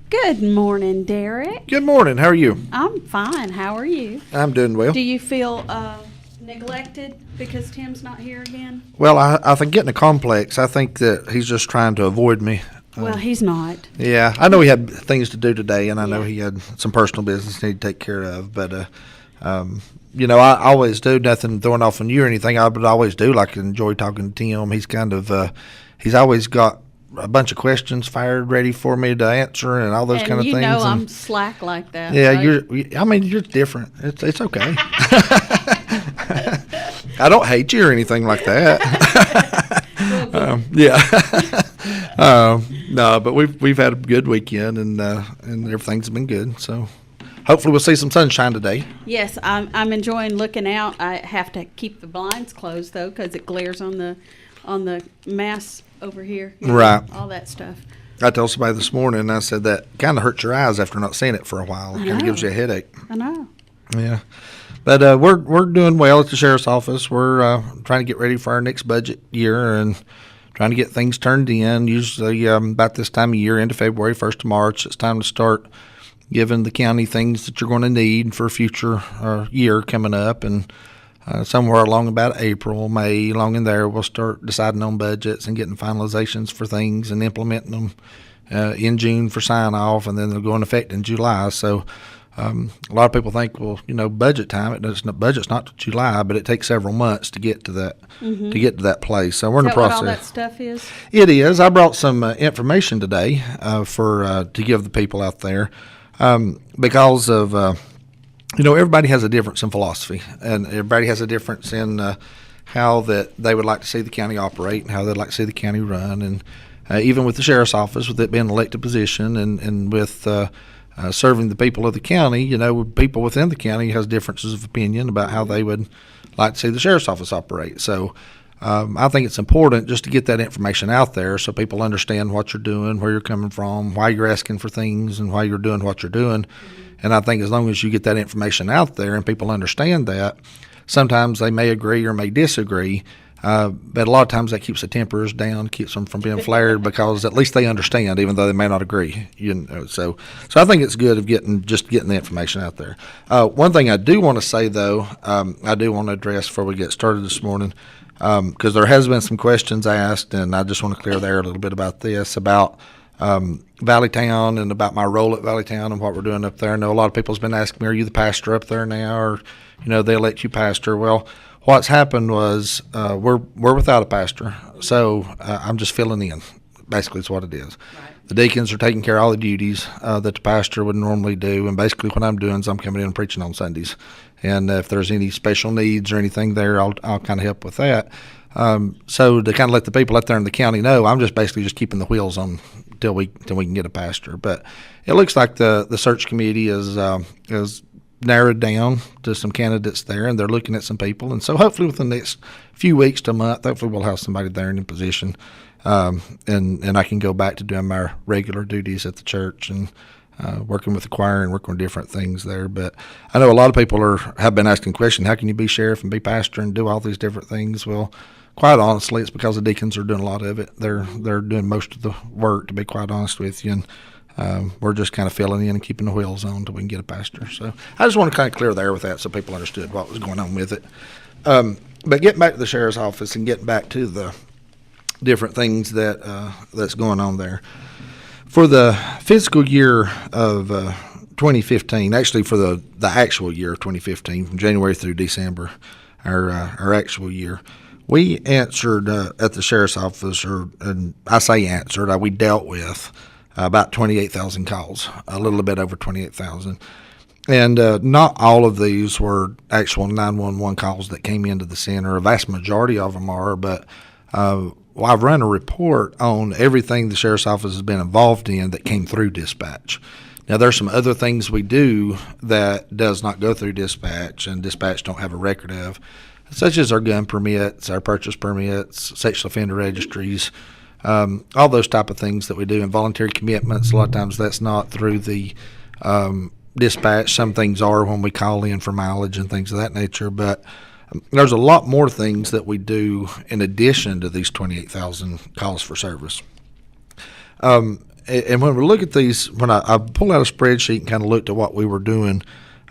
Good morning, Derek. Good morning. How are you? I'm fine. How are you? I'm doing well. Do you feel neglected because Tim's not here again? Well, I think getting a complex. I think that he's just trying to avoid me. Well, he's not. Yeah, I know he had things to do today, and I know Yeah. he had some personal business he need to take care of. But, I always do, nothing throwing off on you or anything. I would always do like enjoy talking to Tim. He's kind of, he's always got a bunch of questions fired ready for me to answer and all those kind of And things. you know I'm And slack like that. yeah, right? you're different. It's okay. I don't hate you or anything like that. Yeah. No, but we've had a good weekend and everything's been good. So hopefully we'll see some sunshine today. Yes, I'm enjoying looking out. I have to keep the blinds closed though because it glares on the mass over here. Right. All that stuff. I told somebody this morning, I said that kind of hurts your eyes after not seeing it for a while. It kind of gives you a headache. I know. Yeah. But we're doing well at the sheriff's office. We're trying to get ready for our next budget year and trying to get things turned in. Usually about this time of year, end of February, 1st of March, it's time to start giving the county things that you're going to need for a future year coming up. And somewhere along about April, May, along in there, we'll start deciding on budgets and getting finalizations for things and implementing them in June for sign-off, and then they'll go into effect in July. So a lot of people think, well, budget time. Budget's not to July, but it takes several months to get to that place. So we're in the Is that what process. all that stuff is? It is. I brought some information today to give the people out there because of everybody has a difference in philosophy, and everybody has a difference in how that they would like to see the county operate and how they'd like to see the county run, and even with the sheriff's office, with it being an elected position, and with serving the people of the county, people within the county has differences of opinion about how they would like to see the sheriff's office operate. So I think it's important just to get that information out there so people understand what you're doing, where you're coming from, why you're asking for things, and why you're doing what you're doing. And I think as long as you get that information out there and people understand that, sometimes they may agree or may disagree, but a lot of times that keeps the tempers down, keeps them from being flared because at least they understand, even though they may not agree. So I think it's good of getting the information out there. One thing I do want to say though, I do want to address before we get started this morning, because there has been some questions asked, and I just want to clear the air a little bit about this, about Valleytown and about my role at Valleytown and what we're doing up there. I know a lot of people's been asking me, are you the pastor up there now, or they elect you pastor? Well, what's happened was we're without a pastor, so I'm just filling in. Basically, is what it is. Right. The deacons are taking care of all the duties that the pastor would normally do, and basically what I'm doing is I'm coming in and preaching on Sundays. And if there's any special needs or anything there, I'll kind of help with that. So to kind of let the people out there in the county know, I'm just basically just keeping the wheels on till we can get a pastor. But it looks like the search committee is narrowed down to some candidates there, and they're looking at some people. And so hopefully within the next few weeks to a month, hopefully we'll have somebody there in position, and I can go back to doing my regular duties at the church and working with the choir and working with different things there. But I know a lot of people have been asking the question, how can you be sheriff and be pastor and do all these different things? Well, quite honestly, it's because the deacons are doing a lot of it. They're doing most of the work, to be quite honest with you, and we're just kind of filling in and keeping the wheels on until we can get a pastor. So I just want to kind of clear the air with that so people understood what was going on with it. But getting back to the sheriff's office and getting back to the different things that's going on there. For the fiscal year of 2015, actually for the actual year of 2015, from January through December, our actual year, we answered at the sheriff's office, and I say answered, we dealt with about 28,000 calls, a little bit over 28,000. And not all of these were actual 911 calls that came into the center. A vast majority of them are, but I've run a report on everything the sheriff's office has been involved in that came through dispatch. Now, there's some other things we do that does not go through dispatch, and dispatch don't have a record of, such as our gun permits, our purchase permits, sexual offender registries, all those type of things that we do, and voluntary commitments. A lot of times that's not through the dispatch. Some things are when we call in for mileage and things of that nature, but there's a lot more things that we do in addition to these 28,000 calls for service. And And when we look at these, when I pulled out a spreadsheet and kind of looked at what we were doing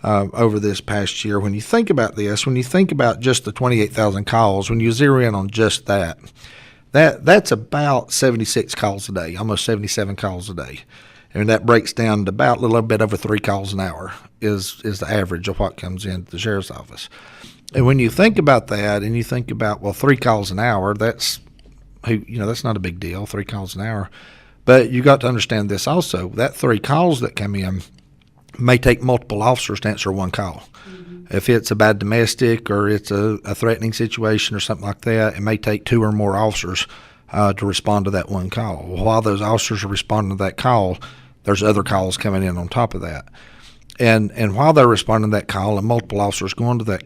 over this past year, when you think about this, when you think about just the 28,000 calls, when you zero in on just that's about 76 calls a day, almost 77 calls a day. And that breaks down to about a little bit over 3 calls an hour is the average of what comes into the sheriff's office. And when you think about that and you think about, well, 3 calls an hour, that's not a big deal, 3 calls an hour. But you got to understand this also, that 3 calls that come in may take multiple officers to answer 1 call. Mm-hmm. If it's a bad domestic or it's a threatening situation or something like that, it may take 2 or more officers to respond to that 1 call. While those officers are responding to that call, there's other calls coming in on top of that. And while they're responding to that call and multiple officers going to that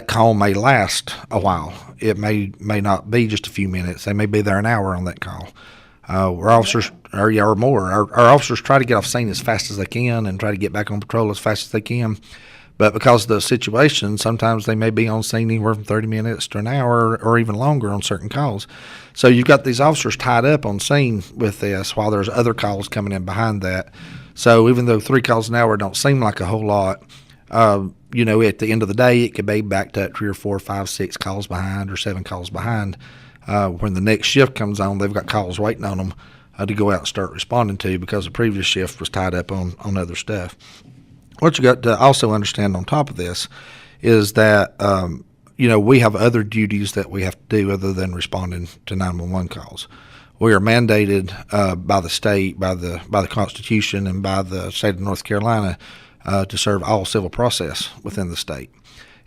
call may last a while. It may not be just a few minutes. They may be there an hour on that call. Our officers, or more, our officers try to get off scene as fast as they can and try to get back on patrol as fast as they can. But because of the situation, sometimes they may be on scene anywhere from 30 minutes to an hour or even longer on certain calls. So you've got these officers tied up on scene with this while there's other calls coming in behind that. So even though 3 calls an hour don't seem like a whole lot, at the end of the day, it could be back to 3 or 4, 5, 6 calls behind or 7 calls behind. When the next shift comes on, they've got calls waiting on them to go out and start responding to because the previous shift was tied up on other stuff. What you got to also understand on top of this is that, we have other duties that we have to do other than responding to 911 calls. We are mandated by the state, by the Constitution, and by the state of North Carolina to serve all civil process within the state.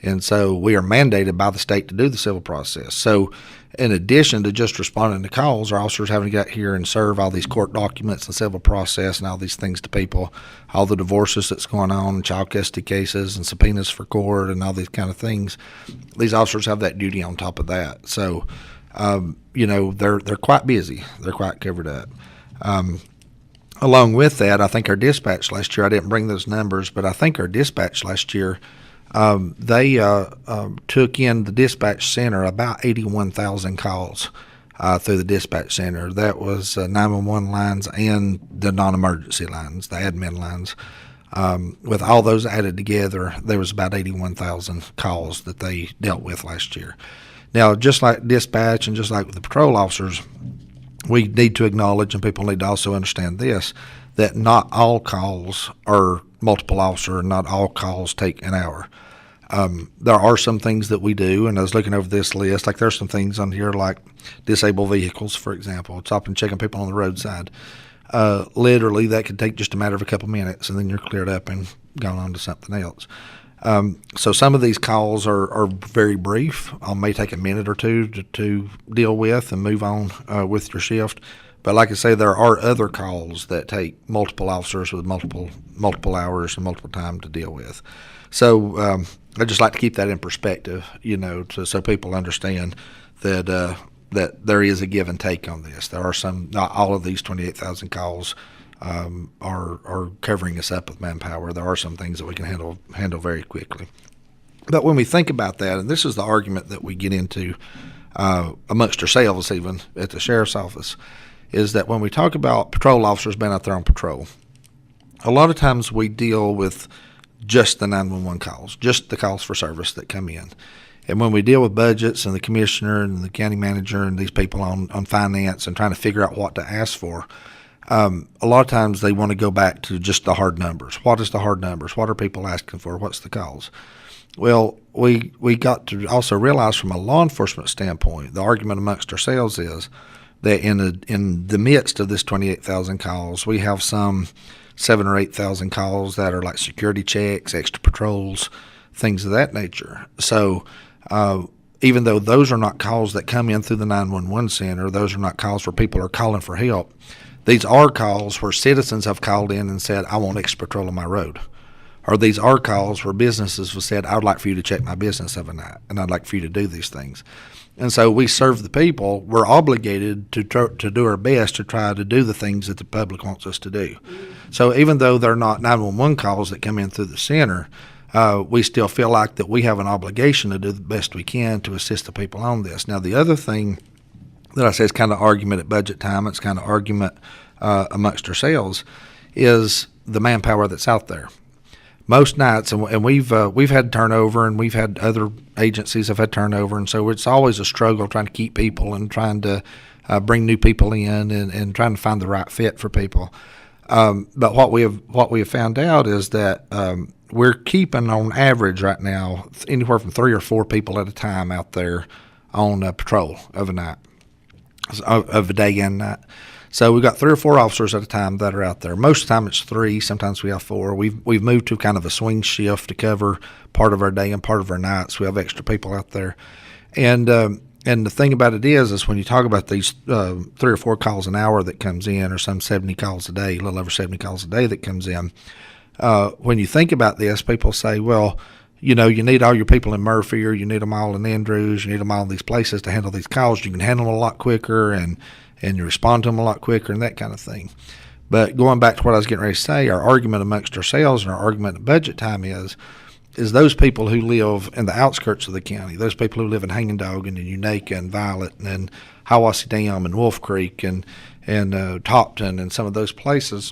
And so we are mandated by the state to do the civil process. So in addition to just responding to calls, our officers having to get here and serve all these court documents and civil process and all these things to people, all the divorces that's going on, child custody cases and subpoenas for court and all these kind of things. These officers have that duty on top of that. So, they're quite busy. They're quite covered up. Along with that, I think our dispatch last year, I didn't bring those numbers, but I think our dispatch last year, they took in the dispatch center about 81,000 calls through the dispatch center. That was 911 lines and the non-emergency lines, the admin lines. With all those added together, there was about 81,000 calls that they dealt with last year. Now, just like dispatch and just like with the patrol officers, we need to acknowledge, and people need to also understand this, that not all calls are multiple officer and not all calls take an hour. There are some things that we do, and I was looking over this list, like there's some things on here like disabled vehicles, for example, stopping, checking people on the roadside. Literally, that could take just a matter of a couple minutes, and then you're cleared up and gone on to something else. So some of these calls are very brief. May take a minute or two to deal with and move on with your shift. But like I say, there are other calls that take multiple officers with multiple hours and multiple time to deal with. So I just like to keep that in perspective, so people understand that that there is a give and take on this. There are some, not all of these 28,000 calls are covering us up with manpower. There are some things that we can handle very quickly. But when we think about that, and this is the argument that we get into amongst ourselves even at the sheriff's office, is that when we talk about patrol officers being out there on patrol, a lot of times we deal with just the 911 calls, just the calls for service that come in. And when we deal with budgets and the commissioner and the county manager and these people on finance and trying to figure out what to ask for, a lot of times they want to go back to just the hard numbers. What is the hard numbers? What are people asking for? What's the calls? Well, we got to also realize from a law enforcement standpoint, the argument amongst ourselves is that in the midst of this 28,000 calls, we have some 7,000 or 8,000 calls that are like security checks, extra patrols, things of that nature. So even though those are not calls that come in through the 911 center, those are not calls where people are calling for help. These are calls where citizens have called in and said, I want extra patrol on my road. Or these are calls where businesses have said, I would like for you to check my business every night, and I'd like for you to do these things. And so we serve the people. We're obligated to do our best to try to do the things that the public wants us to do. So even though they're not 911 calls that come in through the center, we still feel like that we have an obligation to do the best we can to assist the people on this. Now, the other thing that I say is kind of argument at budget time, it's kind of argument amongst ourselves, is the manpower that's out there. Most nights, and we've had turnover, and we've had other agencies have had turnover, and so it's always a struggle trying to keep people and trying to bring new people in and trying to find the right fit for people. But what we have found out is that we're keeping on average right now anywhere from 3 or 4 people at a time out there on patrol of a night, of a day and night. So we've got 3 or 4 officers at a time that are out there. Most of the time it's 3. Sometimes we have 4. We've moved to kind of a swing shift to cover part of our day and part of our nights. We have extra people out there, and the thing about it is when you talk about these 3 or 4 calls an hour that comes in, or some 70 calls a day, a little over 70 calls a day that comes in. When you think about this, people say, well, you need all your people in Murphy, or you need them all in Andrews, you need them all in these places to handle these calls. You can handle them a lot quicker, and you respond to them a lot quicker, and that kind of thing. But going back to what I was getting ready to say, our argument amongst ourselves and our argument at budget time is those people who live in the outskirts of the county, those people who live in Hanging-Dog and in Unaka and Violet and Hiawassee Dam and Wolf Creek and Topton and some of those places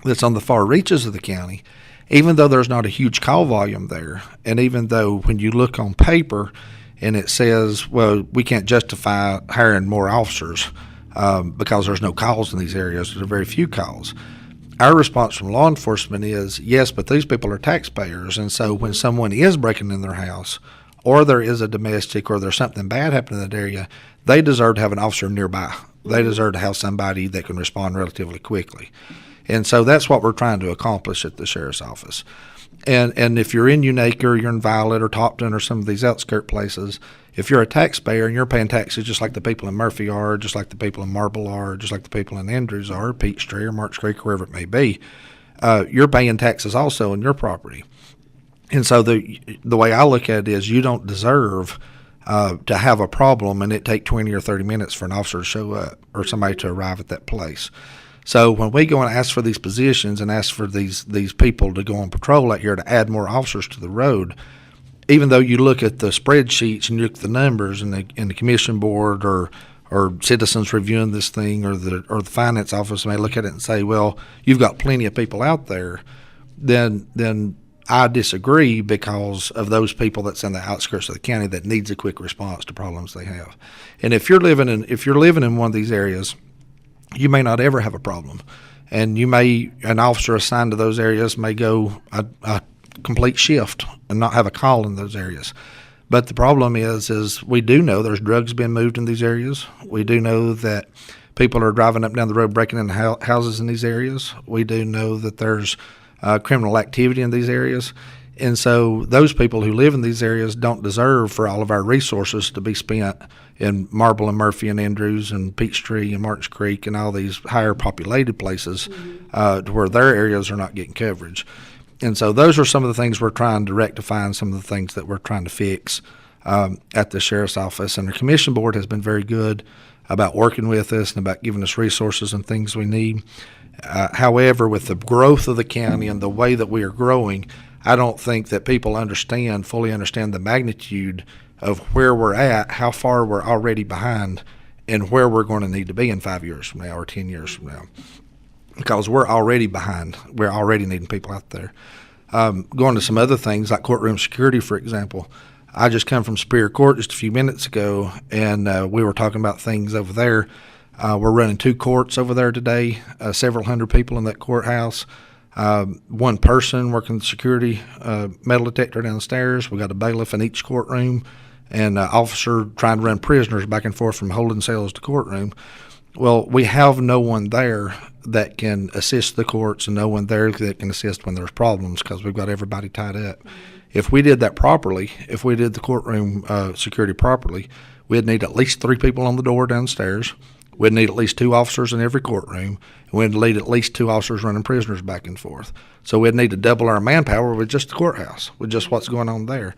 that's on the far reaches of the county, even though there's not a huge call volume there, and even though when you look on paper and it says, well, we can't justify hiring more officers because there's no calls in these areas, there are very few calls. Our response from law enforcement is, yes, but these people are taxpayers, and so when someone is breaking in their house, or there is a domestic, or there's something bad happening in that area, they deserve to have an officer nearby. They deserve to have somebody that can respond relatively quickly. And so that's what we're trying to accomplish at the sheriff's office. And if you're in Unaka, or you're in Violet or Topton or some of these outskirt places, if you're a taxpayer and you're paying taxes just like the people in Murphy are, just like the people in Marble are, just like the people in Andrews are, Peachtree or Marks Creek, wherever it may be, you're paying taxes also on your property. And so the way I look at it is, you don't deserve to have a problem and it take 20 or 30 minutes for an officer to show up or somebody to arrive at that place. So when we go and ask for these positions and ask for these people to go on patrol out here to add more officers to the road, even though you look at the spreadsheets and you look at the numbers and the commission board or citizens reviewing this thing or the finance office may look at it and say, well, you've got plenty of people out there, then I disagree because of those people that's in the outskirts of the county that needs a quick response to problems they have. And if you're living in one of these areas, you may not ever have a problem, and an officer assigned to those areas may go a complete shift and not have a call in those areas. But the problem is we do know there's drugs being moved in these areas. We do know that people are driving up and down the road breaking into houses in these areas. We do know that there's criminal activity in these areas. And so those people who live in these areas don't deserve for all of our resources to be spent in Marble and Murphy and Andrews and Peachtree and Martins Creek and all these higher populated places to where their areas are not getting coverage. And so those are some of the things we're trying to rectify and some of the things that we're trying to fix at the sheriff's office. And the commission board has been very good about working with us and about giving us resources and things we need. However, with the growth of the county and the way that we are growing, I don't think that people fully understand the magnitude of where we're at, how far we're already behind, and where we're going to need to be in 5 years from now or 10 years from now. Because we're already behind. We're already needing people out there. Going to some other things like courtroom security, for example. I just come from Superior Court just a few minutes ago, and we were talking about things over there. We're running 2 courts over there today, several hundred people in that courthouse. One person working the security metal detector downstairs. We got a bailiff in each courtroom, and an officer trying to run prisoners back and forth from holding cells to courtroom. Well, we have no one there that can assist the courts and no one there that can assist when there's problems because we've got everybody tied up. If we did that properly, if we did the courtroom security properly, we'd need at least 3 people on the door downstairs. We'd need at least 2 officers in every courtroom, and we'd need at least 2 officers running prisoners back and forth. So we'd need to double our manpower with just the courthouse, with just what's going on there.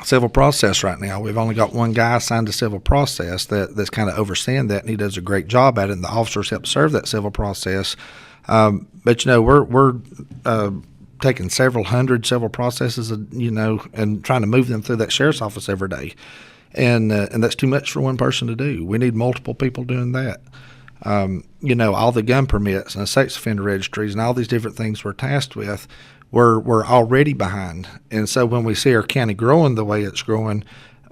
Civil process right now, we've only got one guy assigned to civil process that's kind of overseeing that, and he does a great job at it, and the officers help serve that civil process. But, we're taking several hundred civil processes, and trying to move them through that sheriff's office every day. and that's too much for one person to do. We need multiple people doing that. All the gun permits and the sex offender registries and all these different things we're tasked with, we're already behind. And so when we see our county growing the way it's growing,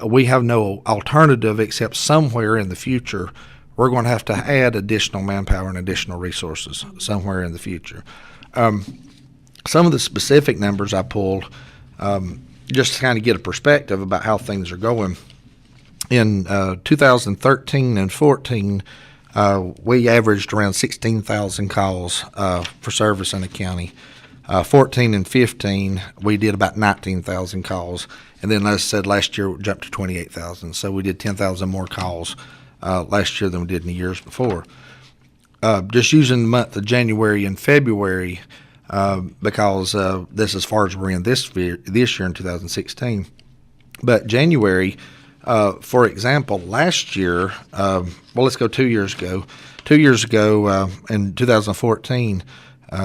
we have no alternative except somewhere in the future we're going to have to add additional manpower and additional resources somewhere in the future. Some of the specific numbers I pulled, just to kind of get a perspective about how things are going. In 2013 and 14, we averaged around 16,000 calls for service in the county. 14 and 15, we did about 19,000 calls. And then, as I said, last year we jumped to 28,000. So we did 10,000 more calls last year than we did in the years before. Just using the month of January and February, because this is as far as we're in this year in 2016. But January, for example, last year, let's go 2 years ago. 2 years ago, in 2014,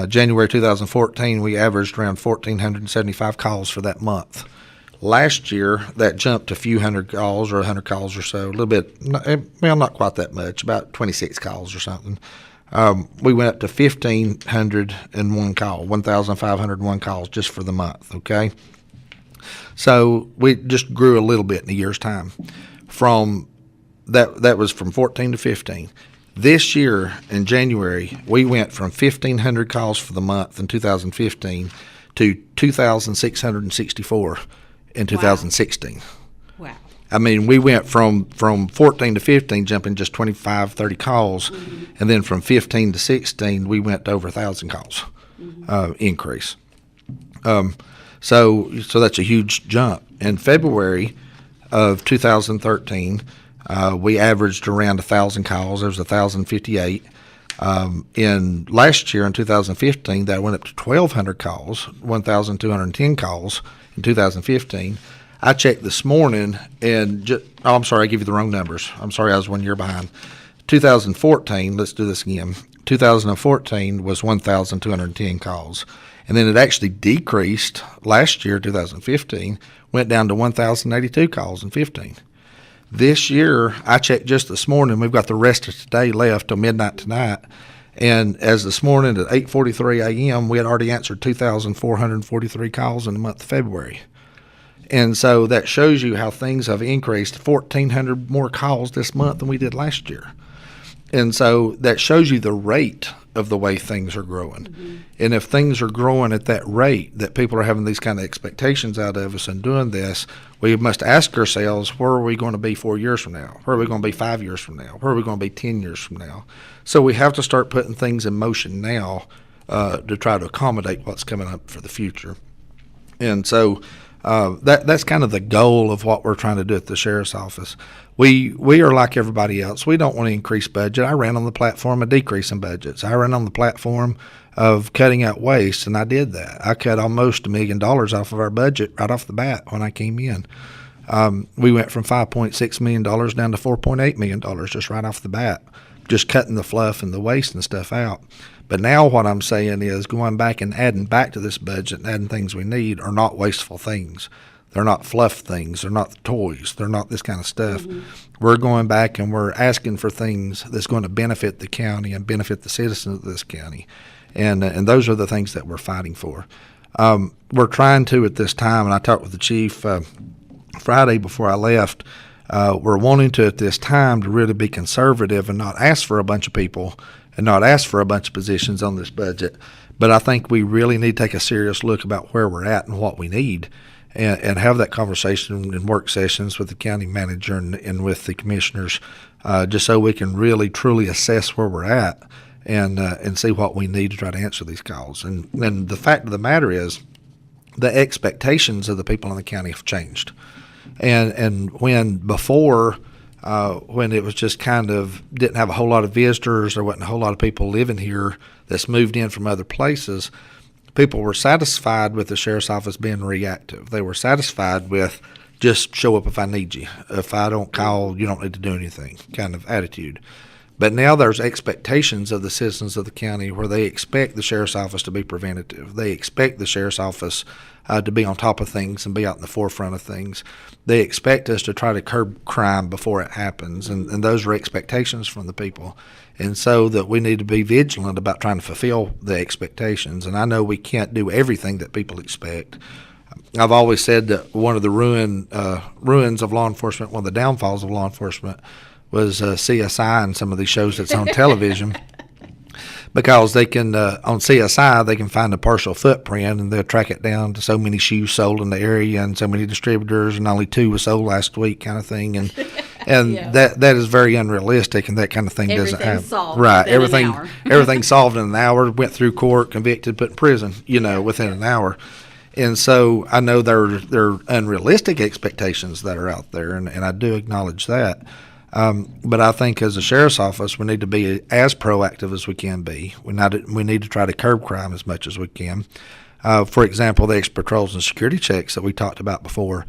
January 2014, we averaged around 1,475 calls for that month. Last year, that jumped a few hundred calls or 100 calls or so, a little bit, not quite that much, about 26 calls or something. We went up to 1,501 call, 1,501 calls just for the month, okay? So we just grew a little bit in a year's time. From that was from 14 to 15. This year in January, we went from 1,500 calls for the month in 2015 to 2,664 in 2016. Wow. I mean, we went from 14 to 15, jumping just 25, 30 calls, and then from 15 to 16, we went to over 1,000 calls increase. So that's a huge jump. In February of 2013, we averaged around 1,000 calls. There was 1,058. In last year, in 2015, that went up to 1,200 calls, 1,210 calls in 2015. I checked this morning, and I'm sorry, I gave you the wrong numbers. I'm sorry, I was 1 year behind. 2014, let's do this again. 2014 was 1,210 calls. And then it actually decreased last year, 2015, went down to 1,082 calls in 15. This year, I checked just this morning, we've got the rest of today left till midnight tonight. And as this morning at 8:43 a.m., we had already answered 2,443 calls in the month of February. And so that shows you how things have increased, 1,400 more calls this month than we did last year. And so that shows you the rate of the way things are growing. Mm-hmm. And if things are growing at that rate, that people are having these kind of expectations out of us and doing this, we must ask ourselves, where are we going to be 4 years from now? Where are we going to be 5 years from now? Where are we going to be 10 years from now? So we have to start putting things in motion now to try to accommodate what's coming up for the future. And so that's kind of the goal of what we're trying to do at the sheriff's office. We are like everybody else. We don't want to increase budget. I ran on the platform of decreasing budgets. I ran on the platform of cutting out waste, and I did that. I cut almost $1 million off of our budget right off the bat when I came in. We went from $5.6 million down to $4.8 million just right off the bat, just cutting the fluff and the waste and stuff out. But now what I'm saying is going back and adding back to this budget and adding things we need are not wasteful things. They're not fluff things. They're not toys. They're not this kind of stuff. Mm-hmm. We're going back and we're asking for things that's going to benefit the county and benefit the citizens of this county. And those are the things that we're fighting for. We're trying to at this time, and I talked with the chief Friday before I left, we're wanting to at this time to really be conservative and not ask for a bunch of people and not ask for a bunch of positions on this budget. But I think we really need to take a serious look about where we're at and what we need and have that conversation in work sessions with the county manager and with the commissioners just so we can really truly assess where we're at and see what we need to try to answer these calls. And the fact of the matter is the expectations of the people in the county have changed. And when before when it was just kind of didn't have a whole lot of visitors, there wasn't a whole lot of people living here that's moved in from other places, people were satisfied with the sheriff's office being reactive. They were satisfied with just show up if I need you. If I don't call, you don't need to do anything kind of attitude. But now there's expectations of the citizens of the county where they expect the sheriff's office to be preventative. They expect the sheriff's office to be on top of things and be out in the forefront of things. They expect us to try to curb crime before it happens, and those are expectations from the people. And so that we need to be vigilant about trying to fulfill the expectations. And I know we can't do everything that people expect. I've always said that one of the ruins of law enforcement, one of the downfalls of law enforcement, was CSI and some of these shows that's on television, because they can on CSI they can find a partial footprint and they'll track it down to so many shoes sold in the area and so many distributors and only 2 was sold last week, kind of thing, and Yeah. that is very unrealistic, and that kind of thing doesn't Everything's happen. solved Right, within an hour. everything's solved in an hour. Went through court, convicted, put in prison. Within an hour. And so I know there are unrealistic expectations that are out there, and I do acknowledge that. But I think as a sheriff's office, we need to be as proactive as we can be. We need to try to curb crime as much as we can. For example, the extra patrols and security checks that we talked about before.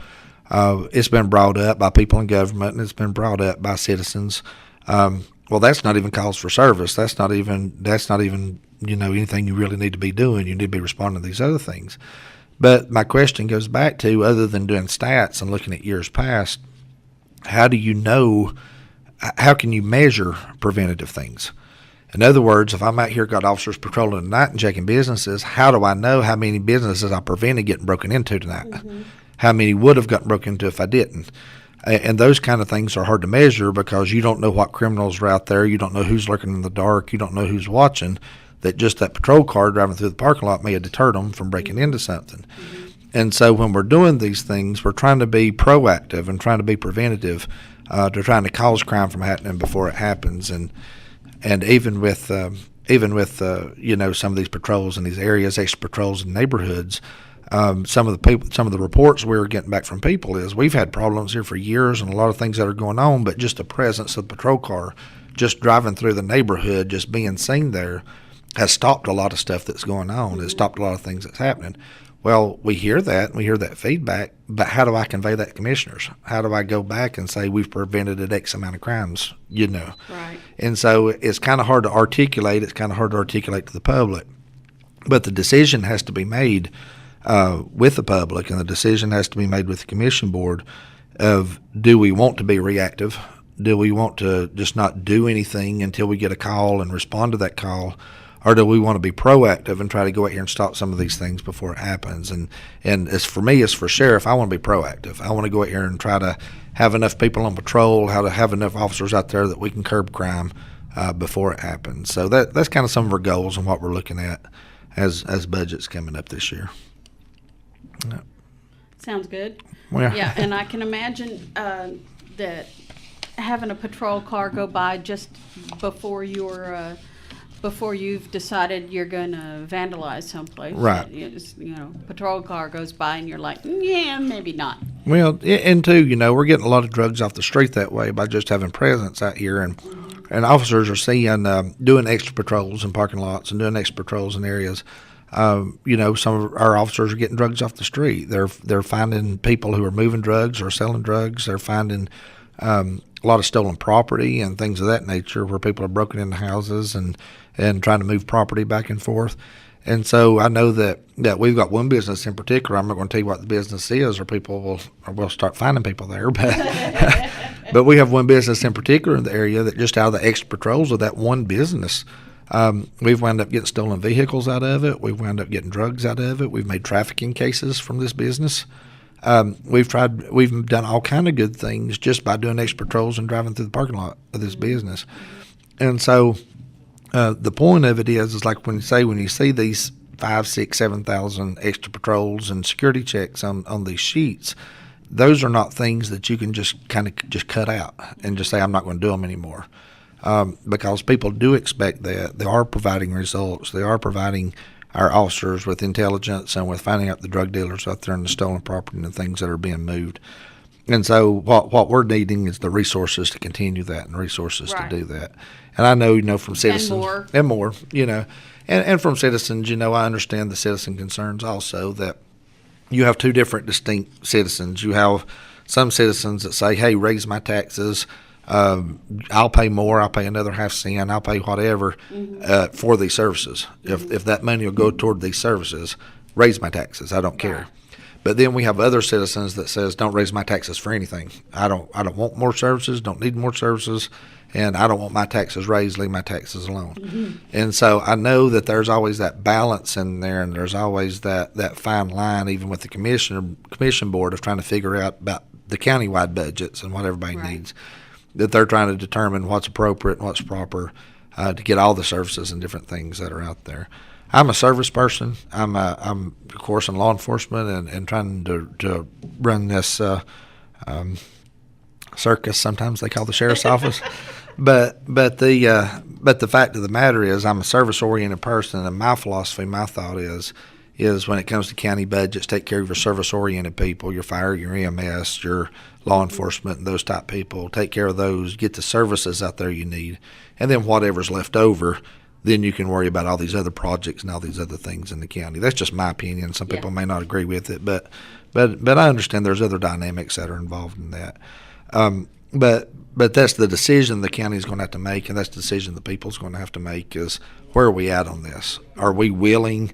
It's been brought up by people in government, and it's been brought up by citizens. Well, that's not even calls for service. That's not even anything you really need to be doing. You need to be responding to these other things. But my question goes back to, other than doing stats and looking at years past, how can you measure preventative things? In other words, if I'm out here got officers patrolling at night and checking businesses, how do I know how many businesses I prevented getting broken into tonight? Mm-hmm. How many would have gotten broken into if I didn't? And those kind of things are hard to measure because you don't know what criminals are out there. You don't know who's lurking in the dark. You don't know who's watching. That patrol car driving through the parking lot may have deterred them from breaking into something. Mm-hmm. And so when we're doing these things, we're trying to be proactive and trying to be preventative, to trying to cause crime from happening before it happens. And even with some of these patrols in these areas, extra patrols in neighborhoods, some of the reports we were getting back from people is we've had problems here for years and a lot of things that are going on, but just the presence of the patrol car just driving through the neighborhood, just being seen there, has stopped a lot of stuff that's going on. It's stopped a lot of things that's happening. Well, we hear that, and we hear that feedback, but how do I convey that to commissioners? How do I go back and say we've prevented an X amount of crimes, Right. And so it's kind of hard to articulate. It's kind of hard to articulate to the public. But the decision has to be made with the public, and the decision has to be made with the commission board of, do we want to be reactive? Do we want to just not do anything until we get a call and respond to that call? Or do we want to be proactive and try to go out here and stop some of these things before it happens? And as for me, as for sheriff, I want to be proactive. I want to go out here and try to have enough people on patrol, how to have enough officers out there that we can curb crime before it happens. So that's kind of some of our goals and what we're looking at as budgets coming up this year. Yeah. Sounds good. Well, Yeah, and I can imagine that having a patrol car go by just before before you've decided you're going to vandalize someplace. Right. Patrol car goes by and you're like, yeah, maybe not. Well, and too, we're getting a lot of drugs off the street that way by just having presence out here, and officers are seeing doing extra patrols in parking lots and doing extra patrols in areas. Some of our officers are getting drugs off the street. They're finding people who are moving drugs or selling drugs. They're finding a lot of stolen property and things of that nature, where people are broken into houses and trying to move property back and forth. And so I know that we've got one business in particular. I'm not going to tell you what the business is, or people will start finding people there. But but we have one business in particular in the area that just out of the extra patrols of that one business, we've wound up getting stolen vehicles out of it. We've wound up getting drugs out of it. We've made trafficking cases from this business. We've done all kind of good things just by doing extra patrols and driving through the parking lot of this business. And so the point of it is like when you see these 5, 6, 7,000 extra patrols and security checks on these sheets, those are not things that you can just kind of just cut out and just say, I'm not going to do them anymore. Because people do expect that. They are providing results. They are providing our officers with intelligence and with finding out the drug dealers out there and the stolen property and the things that are being moved. And so what we're needing is the resources to continue that and resources Right. to do that. And I know, from citizens. And more, And from citizens, I understand the citizen concerns also, that you have two different distinct citizens. You have some citizens that say, hey, raise my taxes, I'll pay more. I'll pay another half cent. I'll pay whatever for these services. If that money will go toward these services, raise my taxes. I don't care. But then we have other citizens that says, don't raise my taxes for anything. I don't want more services, don't need more services, and I don't want my taxes raised, leave my taxes alone. And so I know that there's always that balance in there, and there's always that fine line, even with the commission board, of trying to figure out about the countywide budgets and what everybody needs, that they're trying to determine what's appropriate and what's proper to get all the services and different things that are out there. I'm a service person. I'm of course in law enforcement and trying to run this circus. Sometimes they call the sheriff's office, but the fact of the matter is I'm a service oriented person, and my philosophy, my thought is when it comes to county budgets, take care of your service oriented people, your fire, your EMS, your law enforcement, and those type people. Take care of those. Get the services out there you need, and then whatever's left over, then you can worry about all these other projects and all these other things in the county. That's just my opinion. Some people may not agree with it, but I understand there's other dynamics that are involved in that. But that's the decision the county is going to have to make, and that's the decision the people's going to have to make, is where are we at on this? Are we willing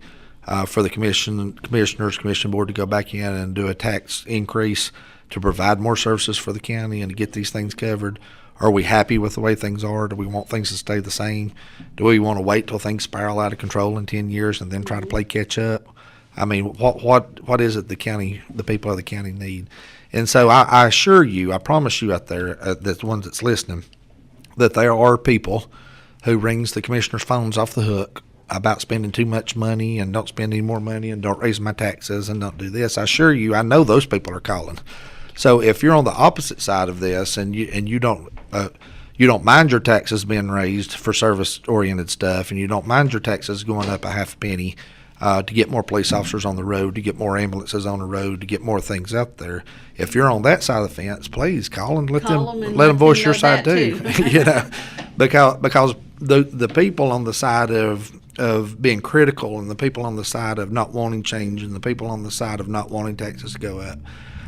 for the commission board to go back in and do a tax increase to provide more services for the county and to get these things covered? Are we happy with the way things are? Do we want things to stay the same? Do we want to wait till things spiral out of control in 10 years and then try to play catch up? I mean, what is it the people of the county need? And so I assure you, I promise you out there, that the ones that's listening, that there are people who rings the commissioner's phones off the hook about spending too much money and don't spend any more money and don't raise my taxes and don't do this. I assure you, I know those people are calling. So if you're on the opposite side of this and you don't mind your taxes being raised for service-oriented stuff, and you don't mind your taxes going up a half penny to get more police officers on the road, to get more ambulances on the road, to get more things out there, if you're on that side of the fence, please call and let them voice your side too. You know, because the people on the side of being critical, and the people on the side of not wanting change, and the people on the side of not wanting taxes to go up,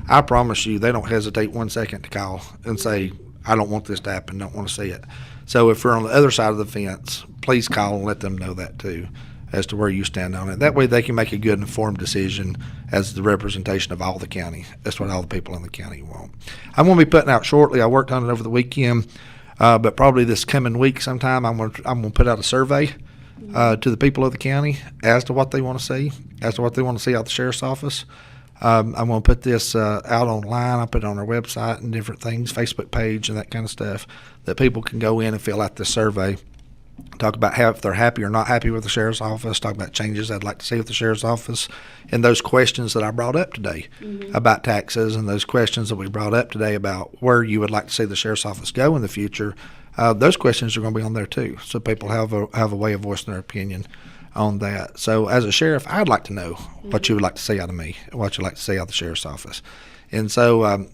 I promise you, they don't hesitate 1 second to call and say, I don't want this to happen, don't want to see it. So if you're on the other side of the fence, please call and let them know that too, as to where you stand on it. That way they can make a good informed decision as the representation of all the county. That's what all the people in the county want. I'm going to be putting out shortly. I worked on it over the weekend, but probably this coming week sometime I'm going to put out a survey to the people of the county as to what they want to see, out of the sheriff's office. I'm going to put this out online. I'll put it on our website and different things, Facebook page and that kind of stuff, that people can go in and fill out this survey. Talk about if they're happy or not happy with the sheriff's office. Talk about changes I'd like to see with the sheriff's office, and those questions that I brought up today about taxes, and those questions that we brought up today about where you would like to see the sheriff's office go in the future. Those questions are going to be on there too, so people have a way of voicing their opinion on that. So as a sheriff, I'd like to know what you would like to see out of me, what you'd like to see out of the sheriff's office. And so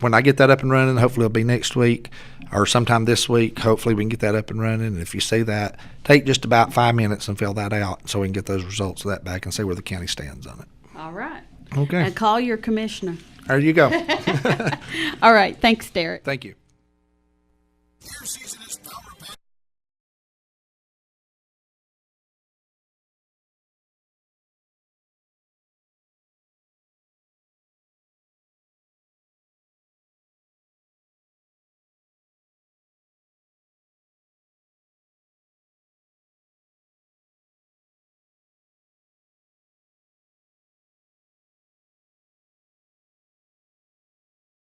when I get that up and running, hopefully it'll be next week or sometime this week. Hopefully we can get that up and running. And if you see that, take just about 5 minutes and fill that out so we can get those results of that back and see where the county stands on it. All right. Okay. And call your commissioner. There you go. All right. Thanks, Derek. Thank you.